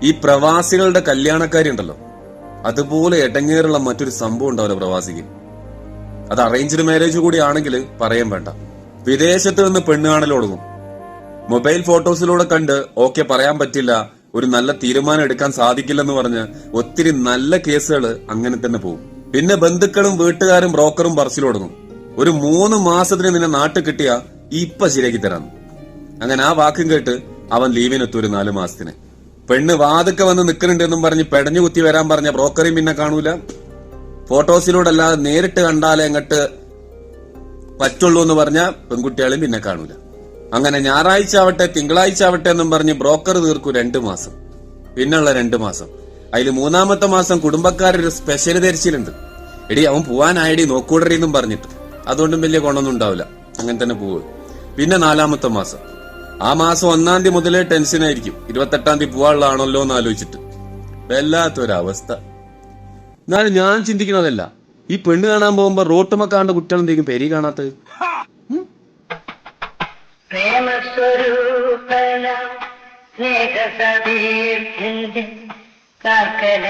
ഈ പ്രവാസികളുടെ കല്യാണക്കാരി ഉണ്ടല്ലോ, അതുപോലെ എടങ്ങേറുള്ള മറ്റൊരു സംഭവം ഉണ്ടാവില്ല പ്രവാസിക്ക്. അത് അറേഞ്ച്ഡ് മാരേജ് കൂടി ആണെങ്കിൽ പറയാൻ വേണ്ട. വിദേശത്ത് നിന്ന് പെണ്ണ് കാണൽ തുടങ്ങും. മൊബൈൽ ഫോട്ടോസിലൂടെ കണ്ട് ഓക്കെ പറയാൻ പറ്റില്ല, ഒരു നല്ല തീരുമാനം എടുക്കാൻ സാധിക്കില്ലെന്ന് പറഞ്ഞ് ഒത്തിരി നല്ല കേസുകൾ അങ്ങനെ തന്നെ പോകും. പിന്നെ ബന്ധുക്കളും വീട്ടുകാരും ബ്രോക്കറും പറച്ചിൽ തുടങ്ങും, ഒരു 3 മാസത്തിന് നിന്നെ നാട്ടിൽ കിട്ടിയ ഇപ്പൊ ശരിയാക്കി തരാന്ന്. അങ്ങനെ ആ വാക്കും കേട്ട് അവൻ ലീവിനെത്തും ഒരു 4 മാസത്തിന്. പെണ്ണ് വാതൊക്കെ വന്ന് നിൽക്കുന്നുണ്ടെന്നും പറഞ്ഞ് പെടഞ്ഞു കുത്തി വരാൻ പറഞ്ഞ ബ്രോക്കറേയും പിന്നെ കാണൂല. ഫോട്ടോസിലൂടെ അല്ലാതെ നേരിട്ട് കണ്ടാലേ അങ്ങോട്ട് പറ്റുള്ളൂ എന്ന് പറഞ്ഞ പെൺകുട്ടികളെയും പിന്നെ കാണൂല. അങ്ങനെ ഞായറാഴ്ച ആവട്ടെ തിങ്കളാഴ്ച ആവട്ടെ എന്നും പറഞ്ഞ് ബ്രോക്കർ തീർക്കും 2 മാസം. പിന്നുള്ള 2 മാസം അതിൽ 3-ാമത്തെ മാസം കുടുംബക്കാരൊരു സ്പെഷ്യൽ തിരച്ചിലുണ്ട്. എടി അവൻ പോവാനായടി നോക്കൂടറി എന്നും പറഞ്ഞിട്ട്. അതുകൊണ്ടും വലിയ ഗുണമൊന്നും ഉണ്ടാവില്ല, അങ്ങനെ തന്നെ പോവുക. പിന്നെ 4-ാമത്തെ മാസം, ആ മാസം 1-ാം തീയതി മുതലേ ടെൻഷനായിരിക്കും, 28-ാം തീയതി പോവാനുള്ളതാണല്ലോ എന്ന് ആലോചിച്ചിട്ട്. വല്ലാത്തൊരവസ്ഥ. എന്നാലും ഞാൻ ചിന്തിക്കുന്നതല്ല, ഈ പെണ്ണ് കാണാൻ പോകുമ്പോ റോട്ടുമക്കാണ്ട് കുട്ടികൾ എന്തെങ്കിലും പെരി കാണാത്തത്. പ്രേമസ്വരൂപന സ്നേഹസതീർത്ഥ്യന്റെ കാക്കല